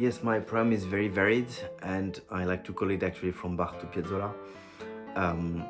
Yes, my program is very varied, and I like to call it actually from Bach to Piazzolla. Um,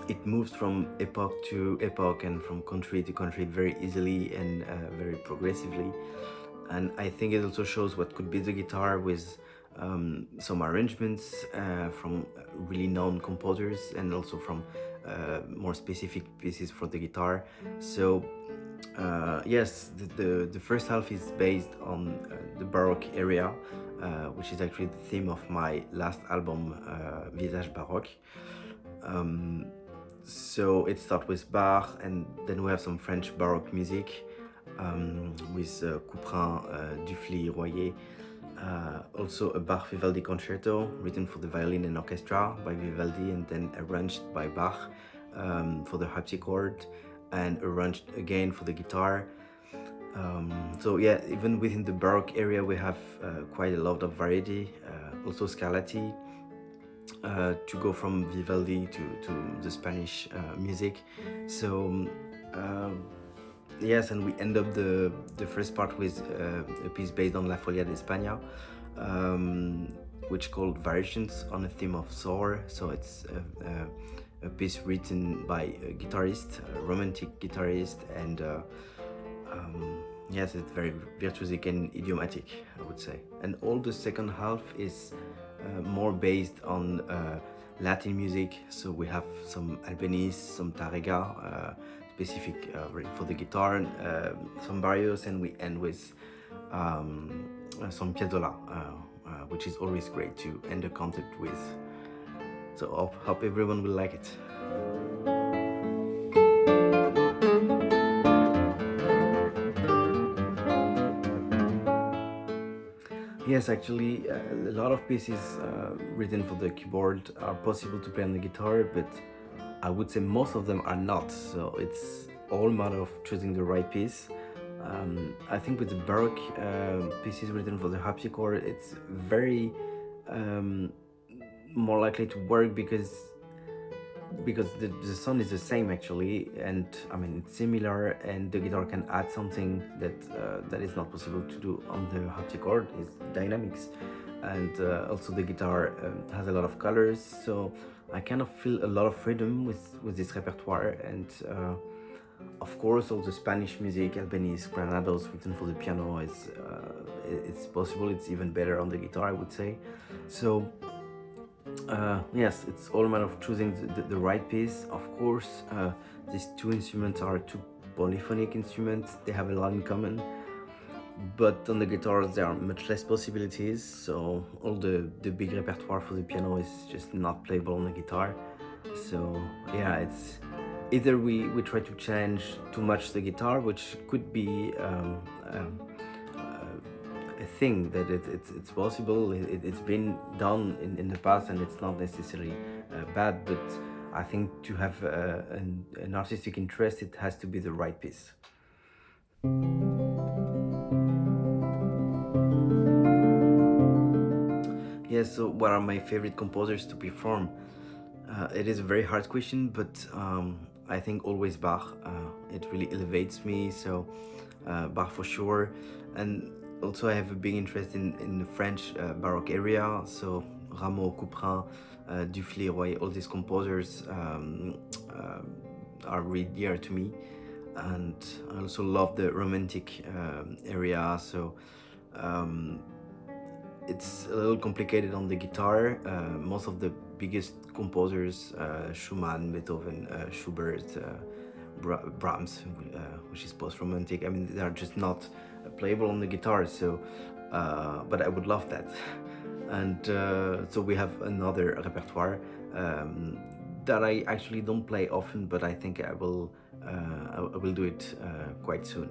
it moves from epoch to epoch and from country to country very easily and very progressively. And I think it also shows what could be the guitar with some arrangements from really known composers and also from more specific pieces for the guitar. So yes, the first half is based on the Baroque area, which is actually the theme of my last album, Visage Baroque. So it starts with Bach, and then we have some French Baroque music with Couperin, Dufly, Royer. Also a Bach Vivaldi concerto written for the violin and orchestra by Vivaldi and then arranged by Bach for the harpsichord and arranged again for the guitar. So yeah, even within the Baroque area we have quite a lot of variety, also Scarlatti, to go from Vivaldi to the Spanish music. So yes, and we end up the first part with a piece based on La Feuilla de España, which called Variations on a Theme of Sorrow. So it's a piece written by a guitarist, a romantic guitarist, and yes, it's very virtuosic and idiomatic, I would say. And all the second half is more based on Latin music. So we have some Albanese, some Tarrega, specific for the guitar, some barrios, and we end with some Piazzolla, which is always great to end a concert with. So hope everyone will like it. Yes, actually, a lot of pieces written for the keyboard are possible to play on the guitar, but I would say most of them are not. So it's all a matter of choosing the right piece. I think with the Baroque pieces written for the harpsichord, it's very more likely to work because the sound is the same actually, and I mean it's similar, and the guitar can add something that is not possible to do on the harpsichord, is dynamics, and also the guitar has a lot of colors, so I kind of feel a lot of freedom with this repertoire. And of course all the Spanish music, Albanese, Granados written for the piano is it's possible, it's even better on the guitar, I would say. So yes, it's all a matter of choosing the right piece. Of course, these two instruments are two polyphonic instruments, they have a lot in common, but on the guitars there are much less possibilities, so all the big repertoire for the piano is just not playable on the guitar. So yeah, it's either we try to change too much the guitar, which could be a thing that it's possible, it's been done in the past, and it's not necessarily bad, but I think to have an artistic interest, it has to be the right piece. Yeah, so what are my favorite composers to perform? It is a very hard question, but I think always Bach. It really elevates me, so Bach for sure. And also I have a big interest in the French Baroque area, so Rameau, Couperin, Dufly, Royer, all these composers are really dear to me. And I also love the romantic area, so it's a little complicated on the guitar. Most of the biggest composers, Schumann, Beethoven, Schubert, Brahms, which is post-romantic, I mean, they are just not playable on the guitar, so but I would love that. And so we have another repertoire that I actually don't play often, but I think I will do it quite soon.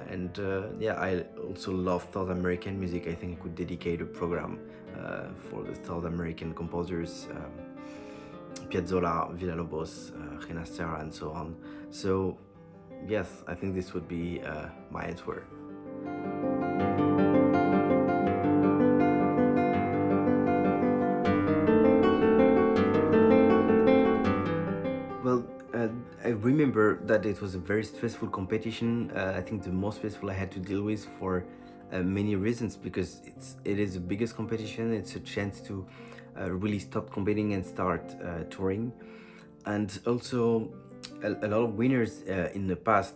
And yeah, I also love South American music. I think I could dedicate a program for the South American composers, Piazzolla, Villalobos, Reina Serra, and so on. So yes, I think this would be my answer. Well, I remember that it was a very stressful competition. I think the most stressful I had to deal with for many reasons, because it is the biggest competition. It's a chance to really stop competing and start touring. And also a lot of winners in the past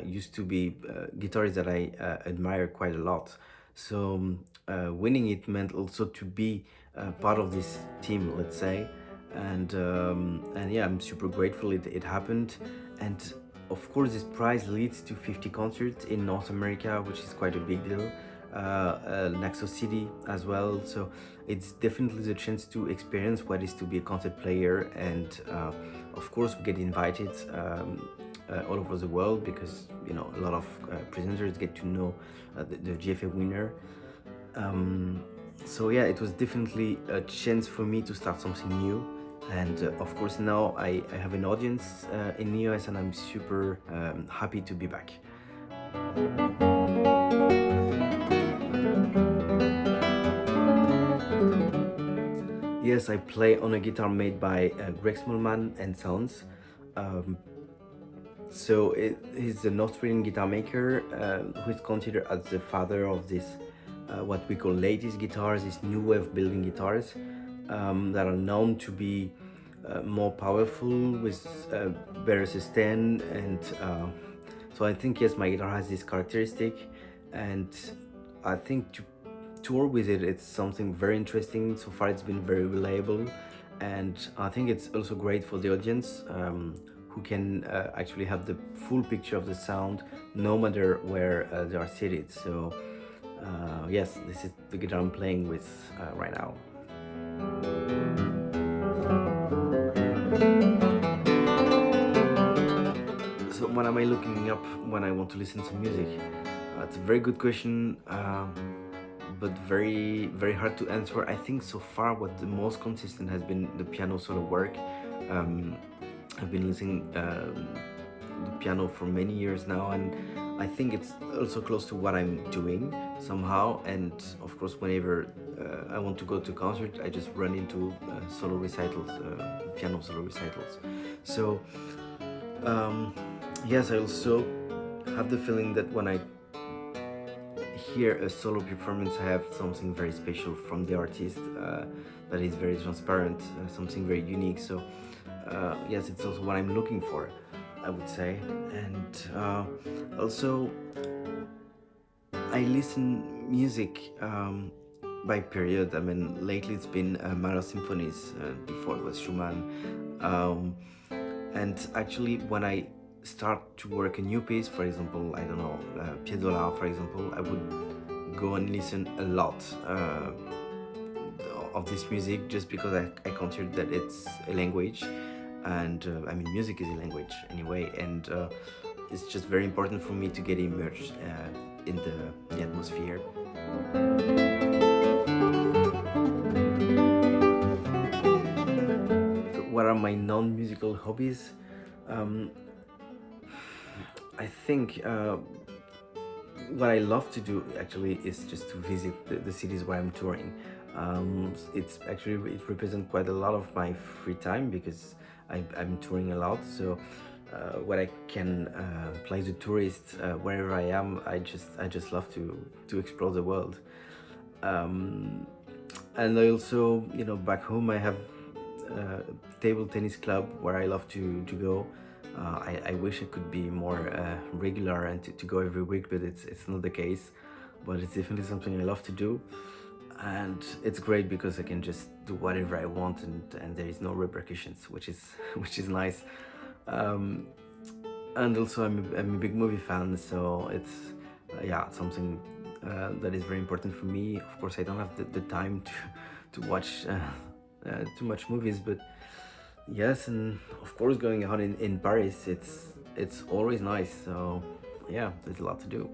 used to be guitarists that I admire quite a lot. So winning it meant also to be part of this team, let's say. And yeah, I'm super grateful it happened. And of course, this prize leads to 50 concerts in North America, which is quite a big deal. Naxos City as well. So it's definitely the chance to experience what is to be a concert player. And of course, we get invited all over the world, because a lot of presenters get to know the GFA winner. So yeah, it was definitely a chance for me to start something new. And of course, now I have an audience in the US, and I'm super happy to be back. Yes, I play on a guitar made by Greg Smallman and Sounds. So he's an Australian guitar maker who is considered as the father of this, what we call latest guitars, this new way of building guitars that are known to be more powerful, with better sustain. And so I think, yes, my guitar has this characteristic, and I think to tour with it, it's something very interesting. So far it's been very reliable, and I think it's also great for the audience, who can actually have the full picture of the sound no matter where they are seated. So yes, this is the guitar I'm playing with right now. So what am I looking up when I want to listen to music? It's a very good question, but very, very hard to answer. I think so far what the most consistent has been the piano solo work. I've been listening the piano for many years now, and I think it's also close to what I'm doing somehow. And of course, whenever I want to go to a concert, I just run into solo recitals, piano solo recitals. So yes, I also have the feeling that when I hear a solo performance, I have something very special from the artist that is very transparent, something very unique. So yes, it's also what I'm looking for, I would say. And also, I listen music by period. I mean, lately it's been minor symphonies. Before it was Schumann. And actually, when I start to work a new piece, for example, I don't know, Piazzolla, for example, I would go and listen a lot of this music, just because I consider that it's a language. And I mean, music is a language anyway, and it's just very important for me to get immersed in the atmosphere. So what are my non-musical hobbies? I think what I love to do actually is just to visit the cities where I'm touring. It represents quite a lot of my free time, because I'm touring a lot. So when I can play the tourist wherever I am, I just love to explore the world. And I also, back home I have a table tennis club where I love to go. I wish I could be more regular and to go every week, but it's not the case. But it's definitely something I love to do, and it's great because I can just do whatever I want, and there is no repercussions, which is nice. And also, I'm a big movie fan, so it's something that is very important for me. Of course, I don't have the time to watch too much movies, but yes, and of course, going out in Paris, it's always nice. So yeah, there's a lot to do.